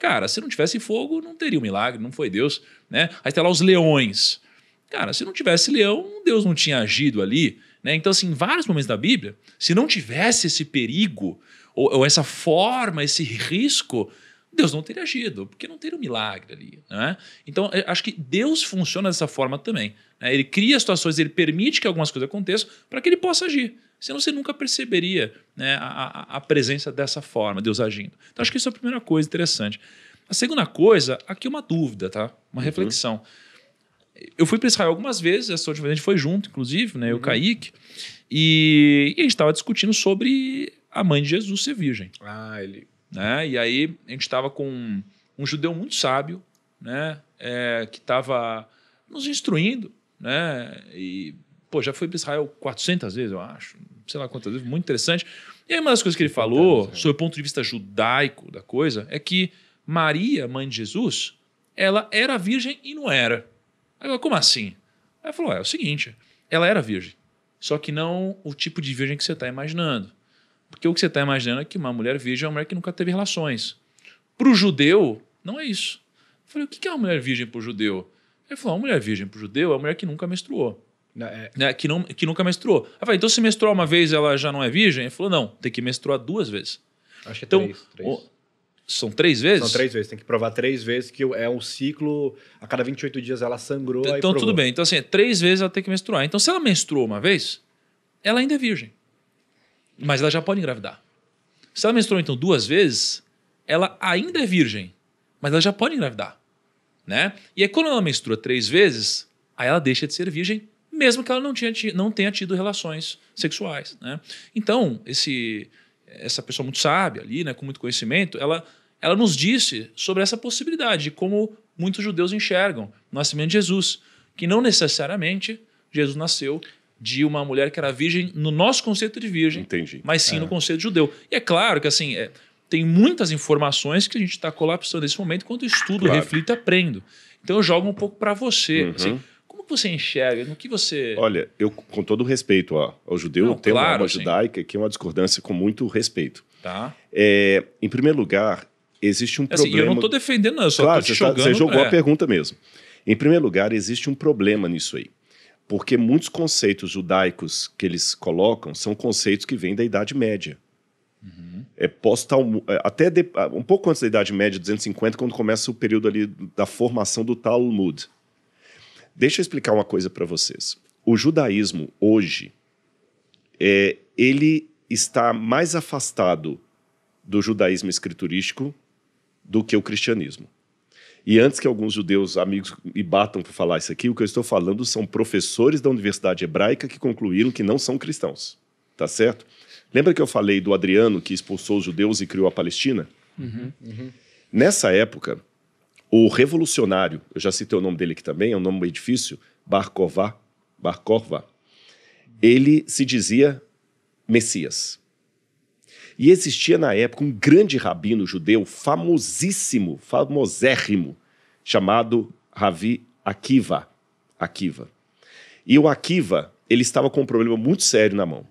Cara, se não tivesse fogo, não teria um milagre, não foi Deus, né? Aí tem lá os leões. Cara, se não tivesse leão, Deus não tinha agido ali, né? Então, assim, em vários momentos da Bíblia, se não tivesse esse perigo, ou essa forma, esse risco, Deus não teria agido, porque não teria um milagre ali, né? Então, eu acho que Deus funciona dessa forma também, né? Ele cria situações, ele permite que algumas coisas aconteçam para que ele possa agir. Senão você nunca perceberia, né, a presença dessa forma, Deus agindo. Então, acho que isso é a primeira coisa interessante. A segunda coisa, aqui uma dúvida, tá? Uma reflexão. Eu fui para Israel algumas vezes, essa última vez a gente foi junto, inclusive, né, eu e o Kaique, e a gente estava discutindo sobre a mãe de Jesus ser virgem. Né? E aí a gente estava com um judeu muito sábio, né, que estava nos instruindo, né, e já foi para Israel 400 vezes, eu acho, sei lá quantas vezes, muito interessante. E aí uma das coisas que ele falou, sob o ponto de vista judaico da coisa, é que Maria, mãe de Jesus, ela era virgem e não era. Aí eu, como assim? Aí ele falou, é o seguinte, ela era virgem, só que não o tipo de virgem que você está imaginando. Porque o que você está imaginando é que uma mulher virgem é uma mulher que nunca teve relações. Para o judeu, não é isso. Eu falei, o que é uma mulher virgem para o judeu? Ele falou, uma mulher virgem para o judeu é uma mulher que nunca menstruou. Né? Que nunca menstruou. Eu falei, então se menstruar uma vez ela já não é virgem? Ele falou, não, tem que menstruar 2 vezes. Acho que é então, 3. São 3 vezes? São 3 vezes, tem que provar 3 vezes que é um ciclo, a cada 28 dias ela sangrou. Então tudo bem, então assim, 3 vezes ela tem que menstruar. Então se ela menstruou uma vez, ela ainda é virgem. Mas ela já pode engravidar. Se ela menstruou então 2 vezes, ela ainda é virgem, mas ela já pode engravidar. Né? E aí quando ela menstrua 3 vezes, aí ela deixa de ser virgem, mesmo que ela não tenha tido relações sexuais. Né? Então, essa pessoa muito sábia ali, né, com muito conhecimento, ela nos disse sobre essa possibilidade de como muitos judeus enxergam o nascimento de Jesus, que não necessariamente Jesus nasceu de uma mulher que era virgem no nosso conceito de virgem, Entendi. mas sim no conceito judeu. E é claro que assim, tem muitas informações que a gente está colapsando nesse momento enquanto estudo, reflito e aprendo. Então eu jogo um pouco para você. Assim, como você enxerga? No que você... Olha, eu com todo o respeito ao judeu, eu tenho uma judaica que é uma discordância com muito respeito. Tá. Em primeiro lugar, existe um problema... eu não estou defendendo, não, eu só estou te jogando... Você jogou a pergunta mesmo. Em primeiro lugar, existe um problema nisso aí. Porque muitos conceitos judaicos que eles colocam são conceitos que vêm da Idade Média. Até um pouco antes da Idade Média, 250, quando começa o período ali da formação do Talmud. Deixa eu explicar uma coisa para vocês. O judaísmo, hoje, ele está mais afastado do judaísmo escriturístico do que o cristianismo. E antes que alguns judeus amigos me batam por falar isso aqui, o que eu estou falando são professores da Universidade Hebraica que concluíram que não são cristãos. Tá certo? Lembra que eu falei do Adriano que expulsou os judeus e criou a Palestina? Nessa época, o revolucionário, eu já citei o nome dele aqui também, é um nome meio difícil, Bar Kokhba, ele se dizia Messias. E existia na época um grande rabino judeu famosérrimo, chamado Ravi Akiva. E o Akiva, ele estava com um problema muito sério na mão,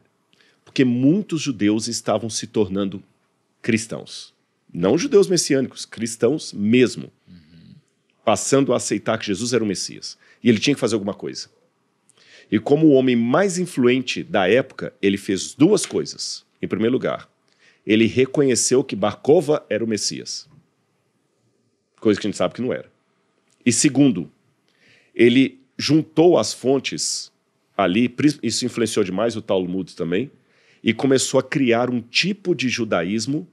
porque muitos judeus estavam se tornando cristãos. Não judeus messiânicos, cristãos mesmo. Passando a aceitar que Jesus era o Messias. E ele tinha que fazer alguma coisa. E como o homem mais influente da época, ele fez 2 coisas. Em primeiro lugar, ele reconheceu que Bar Kokhba era o Messias. Coisa que a gente sabe que não era. E segundo, ele juntou as fontes ali, isso influenciou demais o Talmud também, e começou a criar um tipo de judaísmo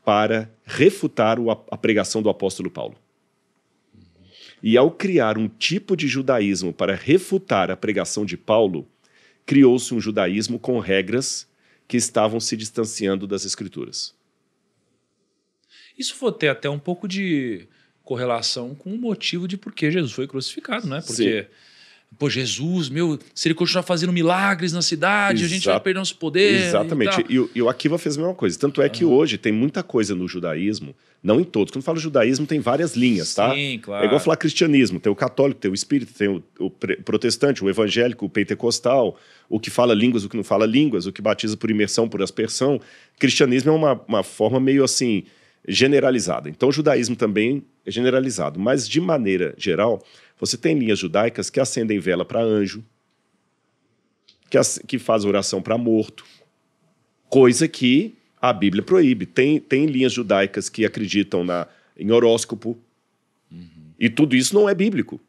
para refutar a pregação do apóstolo Paulo. E ao criar um tipo de judaísmo para refutar a pregação de Paulo, criou-se um judaísmo com regras que estavam se distanciando das escrituras. Isso foi ter até um pouco de correlação com o motivo de por que Jesus foi crucificado, né? Porque, Jesus, se ele continuar fazendo milagres na cidade, a gente vai perder nosso poder. Exatamente. E o Akiva fez a mesma coisa. Tanto é que hoje tem muita coisa no judaísmo, não em todos. Quando falo judaísmo, tem várias linhas, tá? Sim, claro. É igual falar cristianismo. Tem o católico, tem o espírita, tem o protestante, o evangélico, o pentecostal, o que fala línguas, o que não fala línguas, o que batiza por imersão, por aspersão. Cristianismo é uma forma meio assim, generalizada. Então, o judaísmo também é generalizado. Mas, de maneira geral, você tem linhas judaicas que acendem vela para anjo, que faz oração para morto, coisa que a Bíblia proíbe. Tem linhas judaicas que acreditam em horóscopo, e tudo isso não é bíblico,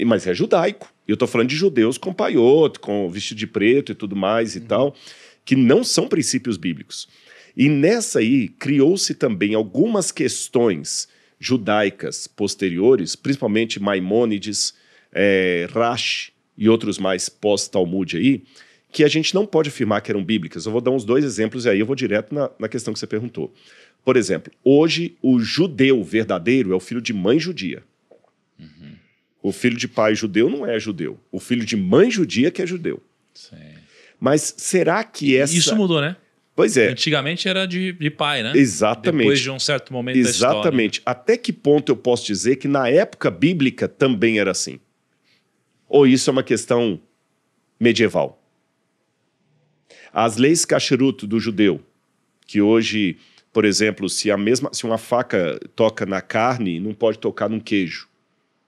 mas é judaico. Eu estou falando de judeus com paiote, com vestido de preto e tudo mais e tal, que não são princípios bíblicos. E nessa aí, criou-se também algumas questões judaicas posteriores, principalmente Maimônides, Rashi e outros mais pós-Talmud aí, que a gente não pode afirmar que eram bíblicas. Eu vou dar uns 2 exemplos e aí eu vou direto na questão que você perguntou. Por exemplo, hoje o judeu verdadeiro é o filho de mãe judia. O filho de pai judeu não é judeu. O filho de mãe judia que é judeu. Sim. Mas será que essa... Isso mudou, né? Pois é. Antigamente era de pai, né? Exatamente. Depois de um certo momento da história. Exatamente. Até que ponto eu posso dizer que na época bíblica também era assim? Ou isso é uma questão medieval? As leis kashrut do judeu, que hoje, por exemplo, se uma faca toca na carne, não pode tocar num queijo.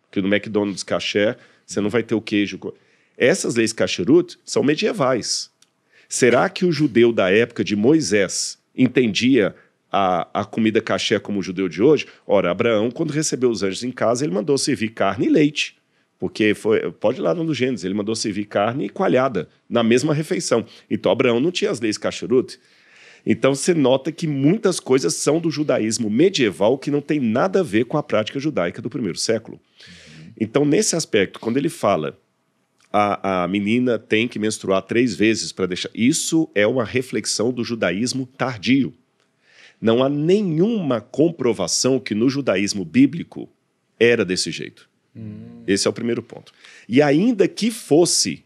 Porque no McDonald's kasher, você não vai ter o queijo. Essas leis kashrut são medievais. Será que o judeu da época de Moisés entendia a comida kasher como o judeu de hoje? Ora, Abraão, quando recebeu os anjos em casa, ele mandou servir carne e leite. Porque pode ir lá no Gênesis, ele mandou servir carne e coalhada na mesma refeição. Então, Abraão não tinha as leis kashrut. Então, você nota que muitas coisas são do judaísmo medieval que não tem nada a ver com a prática judaica do primeiro século. Então, nesse aspecto, quando ele fala a menina tem que menstruar 3 vezes para deixar... Isso é uma reflexão do judaísmo tardio. Não há nenhuma comprovação que no judaísmo bíblico era desse jeito. Esse é o primeiro ponto. E ainda que fosse,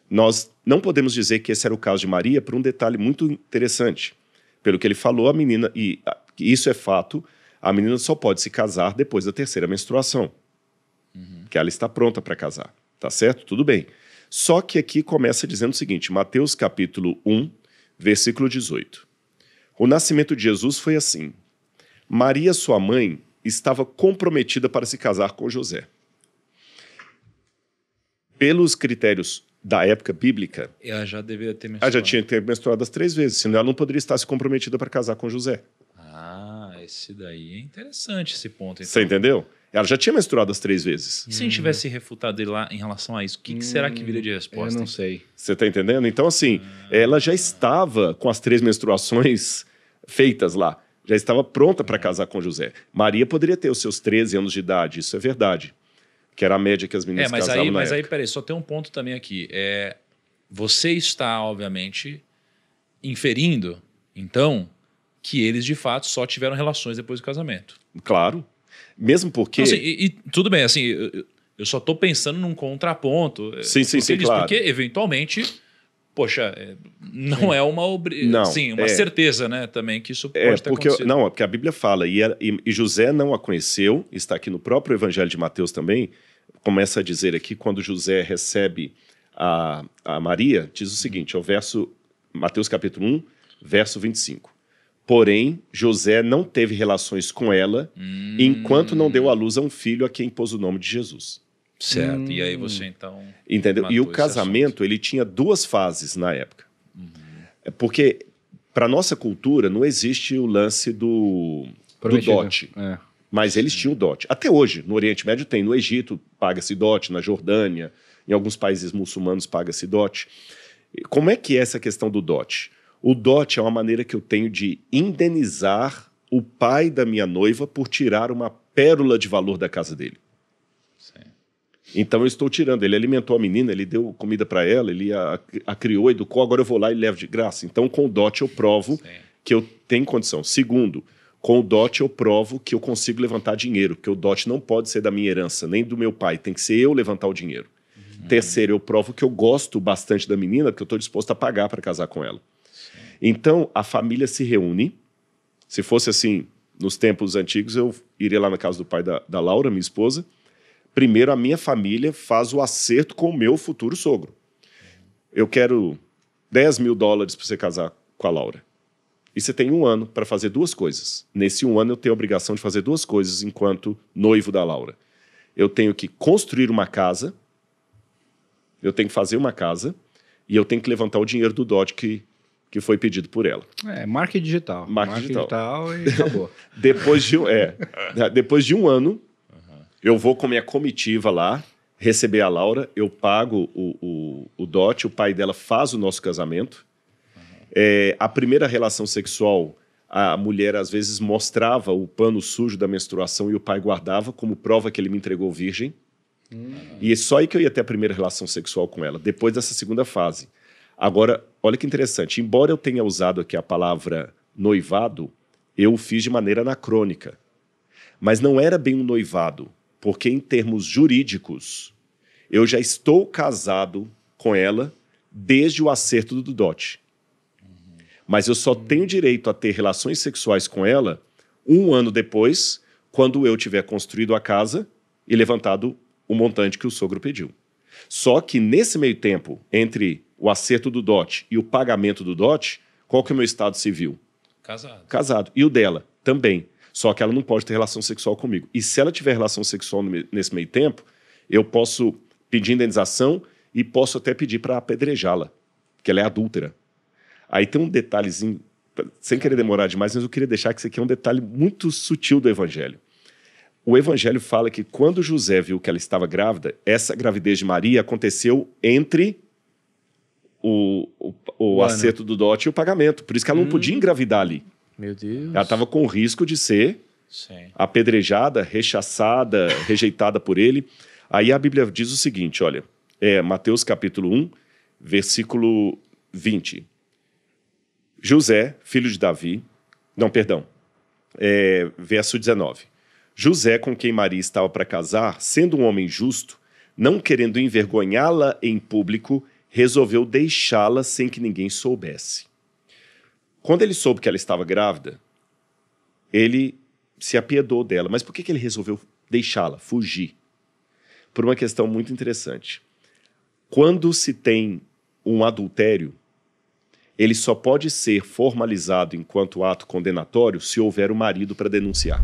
nós não podemos dizer que esse era o caso de Maria por um detalhe muito interessante. Pelo que ele falou, a menina, e isso é fato, a menina só pode se casar depois da 3ª menstruação. Que ela está pronta para casar. Tá certo? Tudo bem. Só que aqui começa dizendo o seguinte, Mateus capítulo 1, versículo 18. O nascimento de Jesus foi assim. Maria, sua mãe, estava comprometida para se casar com José. Pelos critérios da época bíblica... Ela já deveria ter menstruado. Ela já tinha que ter menstruado as 3 vezes, senão ela não poderia estar se comprometida para casar com José. Esse daí é interessante, esse ponto. Então. Você entendeu? Ela já tinha menstruado as 3 vezes. E se a gente tivesse refutado ele lá em relação a isso, o que será que viria de resposta? Eu não sei. Você está entendendo? Então, assim, ela já estava com as 3 menstruações feitas lá. Já estava pronta para casar com José. Maria poderia ter os seus 13 anos de idade, isso é verdade. Que era a média que as meninas casavam na época. Peraí, só tem um ponto também aqui. Você está, obviamente, inferindo, então, que eles, de fato, só tiveram relações depois do casamento. Claro. Mesmo porque... Então, assim, tudo bem, assim, eu só estou pensando num contraponto. Sim, claro. Porque, eventualmente, poxa, não é uma, uma certeza, né, também, que isso pode ter acontecido. Não, porque a Bíblia fala, e José não a conheceu, está aqui no próprio Evangelho de Mateus também, começa a dizer aqui, quando José recebe a Maria, diz o seguinte, é o verso, Mateus capítulo 1, verso 25. Porém, José não teve relações com ela enquanto não deu à luz a um filho a quem pôs o nome de Jesus. Certo, e aí você então... Entendeu? E o casamento, ele tinha 2 fases na época. Porque, para nossa cultura, não existe o lance do dote. Mas eles tinham o dote. Até hoje, no Oriente Médio tem. No Egito, paga-se dote. Na Jordânia, em alguns países muçulmanos, paga-se dote. Como é que é essa questão do dote? O dote é uma maneira que eu tenho de indenizar o pai da minha noiva por tirar uma pérola de valor da casa dele. Sim. Então eu estou tirando. Ele alimentou a menina, ele deu comida para ela, ele a criou, educou, agora eu vou lá e levo de graça. Então com o dote eu provo que eu tenho condição. Segundo, com o dote eu provo que eu consigo levantar dinheiro, porque o dote não pode ser da minha herança, nem do meu pai, tem que ser eu levantar o dinheiro. Terceiro, eu provo que eu gosto bastante da menina, porque eu estou disposto a pagar para casar com ela. Então, a família se reúne. Se fosse assim, nos tempos antigos, eu iria lá na casa do pai da Laura, minha esposa. Primeiro, a minha família faz o acerto com o meu futuro sogro. Eu quero $10 mil para você casar com a Laura. E você tem 1 ano para fazer 2 coisas. Nesse 1 ano eu tenho a obrigação de fazer 2 coisas enquanto noivo da Laura. Eu tenho que construir uma casa, eu tenho que fazer uma casa e eu tenho que levantar o dinheiro do dote que foi pedido por ela. Marketing digital. Marketing digital e acabou. Depois de 1 ano, eu vou com minha comitiva lá, receber a Laura, eu pago o dote, o pai dela faz o nosso casamento. A primeira relação sexual, a mulher às vezes mostrava o pano sujo da menstruação e o pai guardava como prova que ele me entregou virgem. E é só aí que eu ia ter a primeira relação sexual com ela, depois dessa segunda fase. Agora, olha que interessante, embora eu tenha usado aqui a palavra noivado, eu o fiz de maneira anacrônica. Mas não era bem um noivado, porque em termos jurídicos, eu já estou casado com ela desde o acerto do dote. Mas eu só tenho direito a ter relações sexuais com ela 1 ano depois, quando eu tiver construído a casa e levantado o montante que o sogro pediu. Só que nesse meio tempo, entre o acerto do dote e o pagamento do dote, qual que é o meu estado civil? Casado. Casado. E o dela também. Só que ela não pode ter relação sexual comigo. E se ela tiver relação sexual nesse meio tempo, eu posso pedir indenização e posso até pedir para apedrejá-la, porque ela é adúltera. Aí tem um detalhezinho, sem querer demorar demais, mas eu queria deixar que isso aqui é um detalhe muito sutil do Evangelho. O Evangelho fala que quando José viu que ela estava grávida, essa gravidez de Maria aconteceu entre o acerto do dote e o pagamento. Por isso que ela não podia engravidar ali. Meu Deus. Ela estava com o risco de ser apedrejada, rechaçada, rejeitada por ele. Aí a Bíblia diz o seguinte, olha, Mateus capítulo 1, versículo 20. José, filho de Davi, verso 19. José, com quem Maria estava para casar, sendo um homem justo, não querendo envergonhá-la em público, resolveu deixá-la sem que ninguém soubesse. Quando ele soube que ela estava grávida, ele se apiedou dela. Mas por que ele resolveu deixá-la, fugir? Por uma questão muito interessante. Quando se tem um adultério, ele só pode ser formalizado enquanto ato condenatório se houver o marido para denunciar.